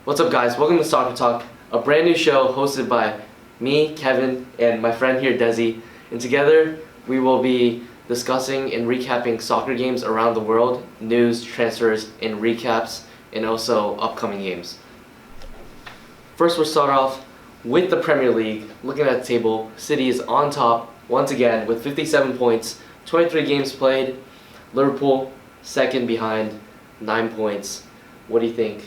What's up, guys? Welcome to Soccer Talk, a brand new show hosted by me, Kevin, and my friend here, Dezzi. And together, we will be discussing and recapping soccer games around the world, news, transfers, and recaps, and also upcoming games. First, we'll start off with the Premier League. Looking at the table, City is on top once again with 57 points, 23 games played. Liverpool, second behind, 9 points. What do you think?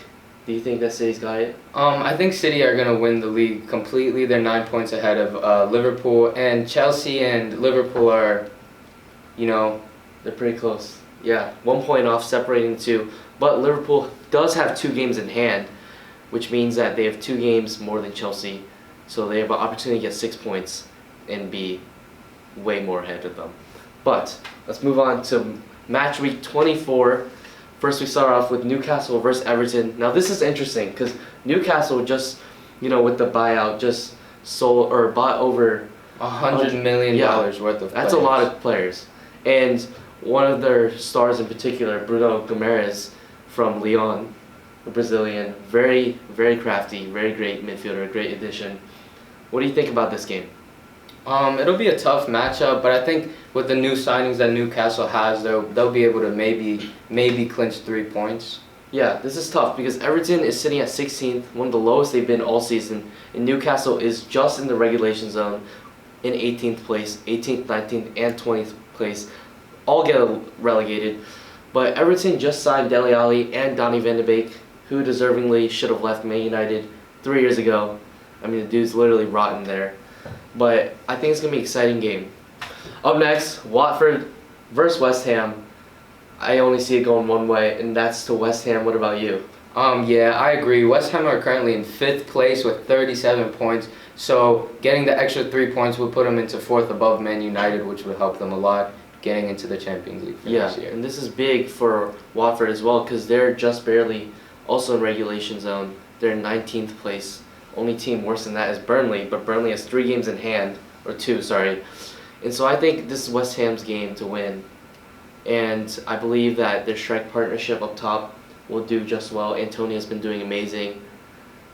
Do you think that City's got it? I think City are going to win the league completely. They're 9 points ahead of Liverpool, and Chelsea and Liverpool are, They're pretty close. Yeah, 1 point off separating the two. But Liverpool does have 2 games in hand, which means that they have 2 games more than Chelsea. So they have an opportunity to get 6 points and be way more ahead of them. But let's move on to match week 24. First, we start off with Newcastle versus Everton. Now, this is interesting because Newcastle just, with the buyout, just sold or bought over $100 million worth of That's players. a lot of players. And one of their stars in particular, Bruno Guimaraes from Lyon, a Brazilian, very, very crafty, very great midfielder, great addition. What do you think about this game? It'll be a tough matchup, but I think with the new signings that Newcastle has, they'll be able to maybe clinch 3 points. Yeah, this is tough because Everton is sitting at 16th, one of the lowest they've been all season, and Newcastle is just in the relegation zone in 18th place, 18th, 19th, and 20th place. All get relegated, but Everton just signed Dele Alli and Donny van de Beek, who deservingly should have left Man United 3 years ago. I mean, the dude's literally rotten there. But I think it's going to be an exciting game. Up next, Watford versus West Ham. I only see it going one way, and that's to West Ham. What about you? Yeah, I agree. West Ham are currently in 5th place with 37 points. So getting the extra 3 points will put them into 4th above Man United, which would help them a lot getting into the Champions League for this year. And this is big for Watford as well because they're just barely also in regulation zone. They're in 19th place. Only team worse than that is Burnley, but Burnley has 3 games in hand, or 2, sorry. And so I think this is West Ham's game to win. And I believe that their strike partnership up top will do just well. Antonia's been doing amazing.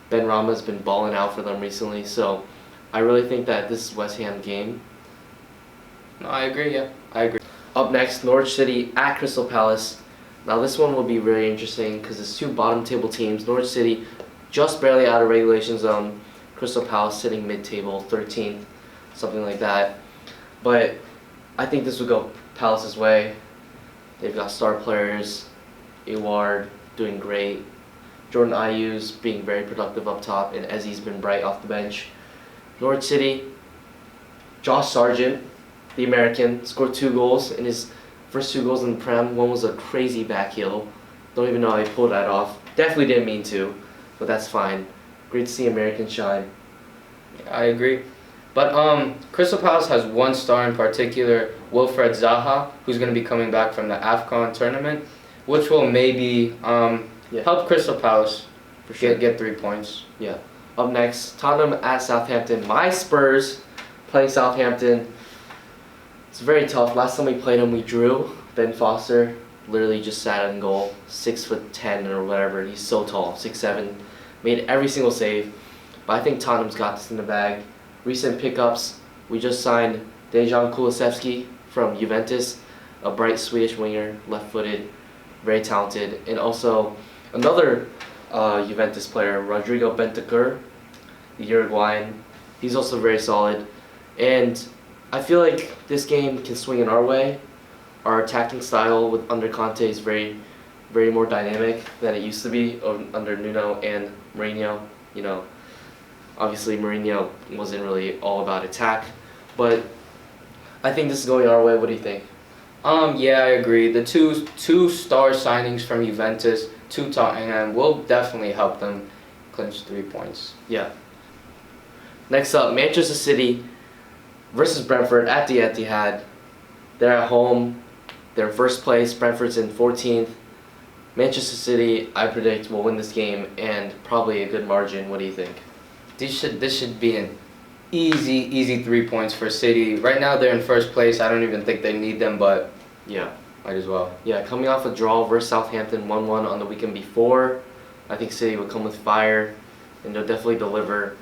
Ben Rama's been balling out for them recently. So I really think that this is West Ham game. No, I agree, yeah. I agree. Up next, Norwich City at Crystal Palace. Now this one will be very interesting because it's 2 bottom table teams. Norwich City just barely out of regulation zone. Crystal Palace sitting mid-table, 13th, something like that. But I think this will go Palace's way. They've got star players, Award doing great, Jordan Ayew's being very productive up top, and Ezzy's been bright off the bench. Norwich City, Josh Sargent, the American, scored 2 goals in his first 2 goals in the Prem. One was a crazy back heel. Don't even know how he pulled that off. Definitely didn't mean to, but that's fine. Great to see Americans shine. Yeah, I agree. But Crystal Palace has 1 star in particular, Wilfred Zaha, who's going to be coming back from the AFCON tournament, which will maybe help Crystal Palace For sure. get 3 points. Yeah. Up next, Tottenham at Southampton. My Spurs playing Southampton. It's very tough. Last time we played them, we drew. Ben Foster literally just sat in goal, 6'10" or whatever. He's so tall, 6'7". Made every single save. But I think Tottenham's got this in the bag. Recent pickups, we just signed Dejan Kulusevski from Juventus, a bright Swedish winger, left-footed, very talented, and also another Juventus player, Rodrigo Bentancur, the Uruguayan. He's also very solid, and I feel like this game can swing in our way. Our attacking style under Conte is very, very more dynamic than it used to be under Nuno and Mourinho. Obviously Mourinho wasn't really all about attack, but I think this is going our way. What do you think? Yeah, I agree. The two star signings from Juventus to Tottenham will definitely help them clinch 3 points. Yeah. Next up, Manchester City versus Brentford at the Etihad. They're at home. They're in first place. Brentford's in 14th. Manchester City, I predict, will win this game and probably a good margin. What do you think? This should be an easy 3 points for City. Right now they're in first place. I don't even think they need them, but yeah, might as well. Yeah, coming off a draw versus Southampton 1-1 on the weekend before. I think City will come with fire, and they'll definitely deliver.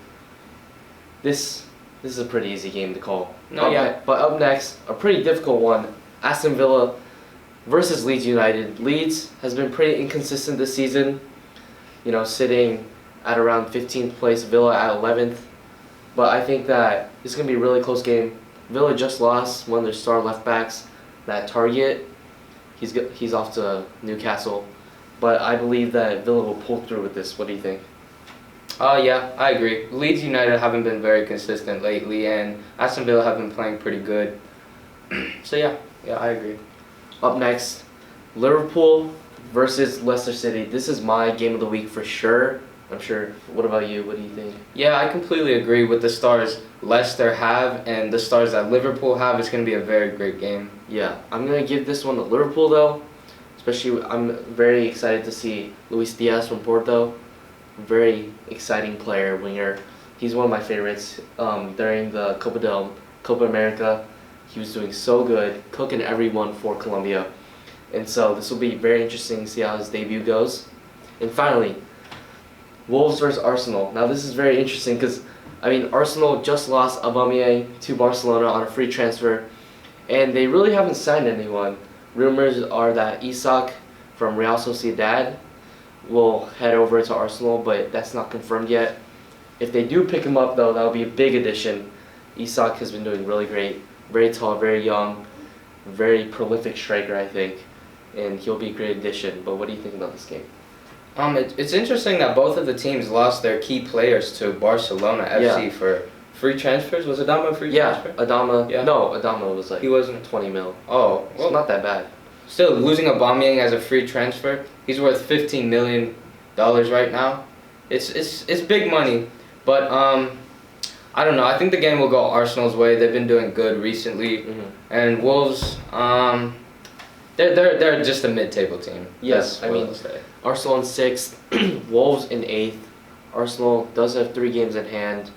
This is a pretty easy game to call. But up next, a pretty difficult one, Aston Villa versus Leeds United. Leeds has been pretty inconsistent this season, sitting at around 15th place, Villa at 11th. But I think that it's going to be a really close game. Villa just lost one of their star left backs, that Target. He's off to Newcastle. But I believe that Villa will pull through with this. What do you think? Yeah, I agree. Leeds United haven't been very consistent lately, and Aston Villa have been playing pretty good. So yeah, I agree. Up next, Liverpool versus Leicester City. This is my game of the week for sure. I'm sure. What about you? What do you think? Yeah, I completely agree with the stars Leicester have and the stars that Liverpool have. It's going to be a very great game. Yeah, I'm going to give this one to Liverpool though. Especially, I'm very excited to see Luis Diaz from Porto. Very exciting player, winger. He's one of my favorites. During the Copa America, he was doing so good, cooking everyone for Colombia. And so this will be very interesting to see how his debut goes. And finally, Wolves versus Arsenal. Now this is very interesting because, Arsenal just lost Aubameyang to Barcelona on a free transfer, and they really haven't signed anyone. Rumors are that Isak from Real Sociedad will head over to Arsenal, but that's not confirmed yet. If they do pick him up, though, that will be a big addition. Isak has been doing really great. Very tall, very young, very prolific striker, I think. And he'll be a great addition. But what do you think about this game? It's interesting that both of the teams lost their key players to Barcelona FC for free transfers. Was Adama a free transfer? Adama. Yeah. No, Adama was he wasn't 20 mil. Oh, well, it's not that bad. Still, losing Aubameyang as a free transfer, he's worth $15 million right now. It's big money, but I don't know. I think the game will go Arsenal's way. They've been doing good recently, and Wolves, they're just a mid-table team. Yes, Arsenal in 6th, Wolves in 8th. Arsenal does have 3 games in hand,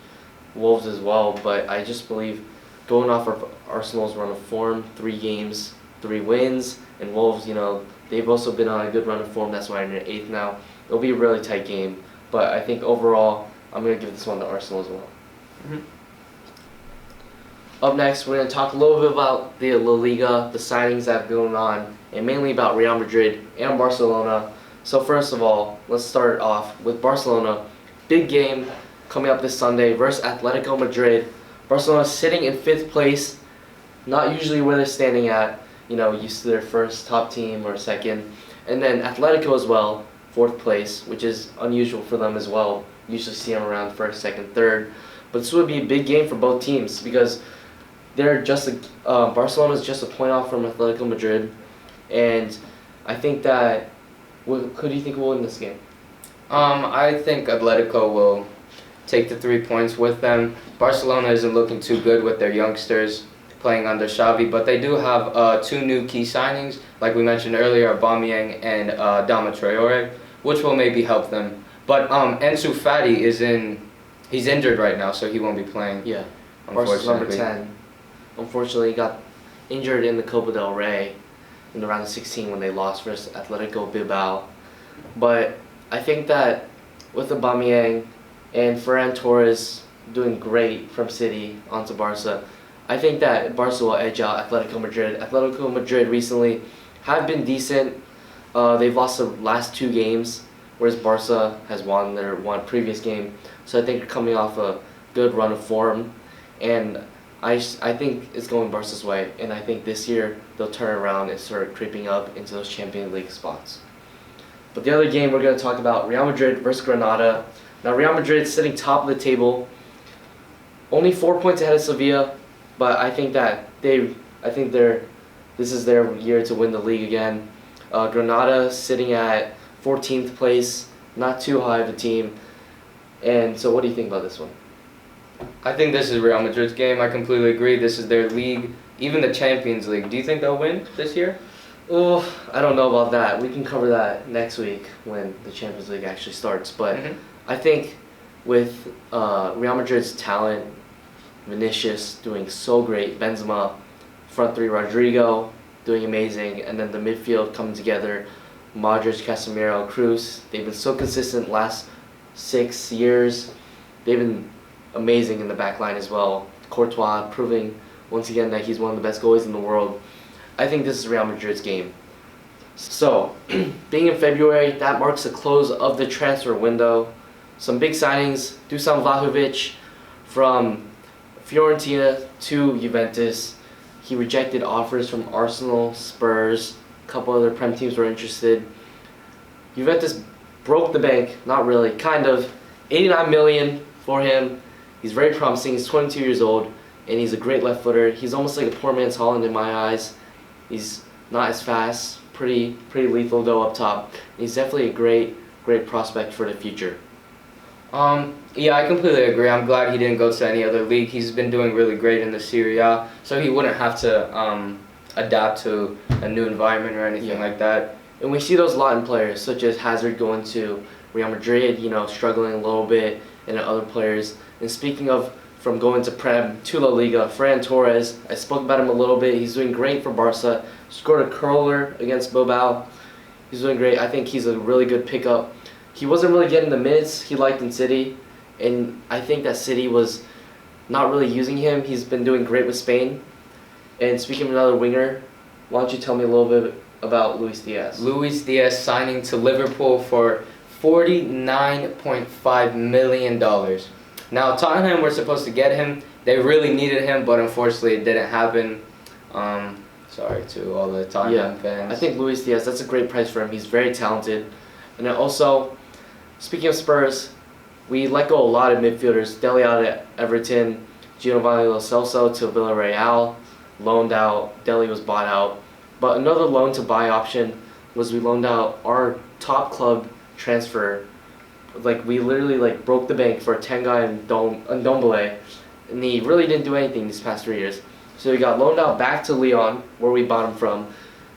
Wolves as well, but I just believe going off of Arsenal's run of form, 3 games, 3 wins, and Wolves, they've also been on a good run of form. That's why they're in 8th now. It'll be a really tight game, but I think overall, I'm going to give this one to Arsenal as well. Up next, we're going to talk a little bit about the La Liga, the signings that have been going on, and mainly about Real Madrid and Barcelona. So first of all, let's start off with Barcelona. Big game coming up this Sunday versus Atletico Madrid. Barcelona sitting in 5th place, not usually where they're standing at, used to their first top team or second. And then Atletico as well, 4th place, which is unusual for them as well. Usually see them around 1st, 2nd, 3rd. But this would be a big game for both teams because they're just Barcelona is just a point off from Atletico Madrid, and I think that who do you think will win this game? I think Atletico will take the 3 points with them. Barcelona isn't looking too good with their youngsters playing under Xavi, but they do have 2 new key signings, like we mentioned earlier, Aubameyang and Adama Traore, which will maybe help them. But Ansu Fati he's injured right now, so he won't be playing. Yeah, Barca's number 10. Unfortunately, he got injured in the Copa del Rey in the round of 16 when they lost versus Atletico Bilbao. But I think that with Aubameyang and Ferran Torres doing great from City onto Barca, I think that Barca will edge out Atletico Madrid. Atletico Madrid recently have been decent. They've lost the last 2 games, whereas Barca has won their one previous game. So I think they're coming off a good run of form, and I think it's going Barca's way, and I think this year they'll turn around and start creeping up into those Champions League spots. But the other game we're going to talk about, Real Madrid versus Granada. Now Real Madrid sitting top of the table, only 4 points ahead of Sevilla, but I think this is their year to win the league again. Granada sitting at 14th place, not too high of a team. And so what do you think about this one? I think this is Real Madrid's game. I completely agree. This is their league, even the Champions League. Do you think they'll win this year? Oh, I don't know about that. We can cover that next week when the Champions League actually starts. But I think with Real Madrid's talent, Vinicius doing so great, Benzema, front 3 Rodrigo doing amazing, and then the midfield coming together, Modric, Casemiro, Cruz. They've been so consistent last 6 years. They've been amazing in the back line as well. Courtois proving once again that he's one of the best goalies in the world. I think this is Real Madrid's game. So, being in February, that marks the close of the transfer window. Some big signings. Dusan Vlahovic from Fiorentina to Juventus. He rejected offers from Arsenal, Spurs, a couple other Prem teams were interested. Juventus broke the bank, not really, kind of. 89 million for him. He's very promising. He's 22 years old, and he's a great left footer. He's almost like a poor man's Haaland in my eyes. He's not as fast, pretty lethal though up top. He's definitely a great prospect for the future. Yeah, I completely agree. I'm glad he didn't go to any other league. He's been doing really great in the Serie A, so he wouldn't have to adapt to a new environment or anything like that. And we see those a lot in players, such as Hazard going to Real Madrid, struggling a little bit, and other players. And speaking of from going to Prem to La Liga, Ferran Torres, I spoke about him a little bit. He's doing great for Barca. Scored a curler against Bilbao. He's doing great. I think he's a really good pickup. He wasn't really getting the minutes he liked in City, and I think that City was not really using him. He's been doing great with Spain. And speaking of another winger, why don't you tell me a little bit about Luis Diaz? Luis Diaz signing to Liverpool for $49.5 million. Now, Tottenham were supposed to get him. They really needed him, but unfortunately it didn't happen. Sorry to all the Tottenham fans. I think Luis Diaz, that's a great price for him. He's very talented. And then also, speaking of Spurs, we let go a lot of midfielders. Dele out at Everton, Giovanni Lo Celso to Villarreal, loaned out. Dele was bought out. But another loan to buy option was we loaned out our top club transfer. We literally broke the bank for Tenga and Ndombele, and he really didn't do anything these past 3 years. So he got loaned out back to Lyon, where we bought him from.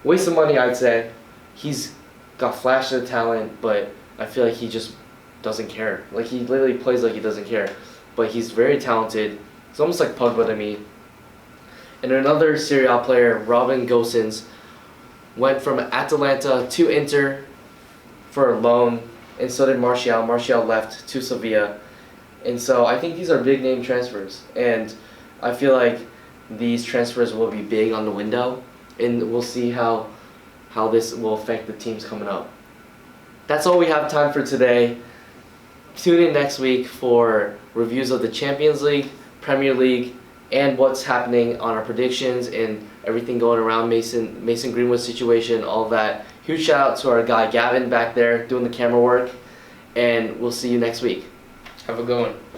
Waste of money, I'd say. He's got flashes of talent, but I feel like he just doesn't care. He literally plays like he doesn't care. But he's very talented. He's almost like Pogba to me. And another Serie A player, Robin Gosens, went from Atalanta to Inter for a loan, and so did Martial. Martial left to Sevilla. And so I think these are big name transfers, and I feel like these transfers will be big on the window, and we'll see how this will affect the teams coming up. That's all we have time for today. Tune in next week for reviews of the Champions League, Premier League, and what's happening on our predictions and everything going around Mason Greenwood's situation, all that. Huge shout out to our guy Gavyn back there doing the camera work, and we'll see you next week. Have a good one.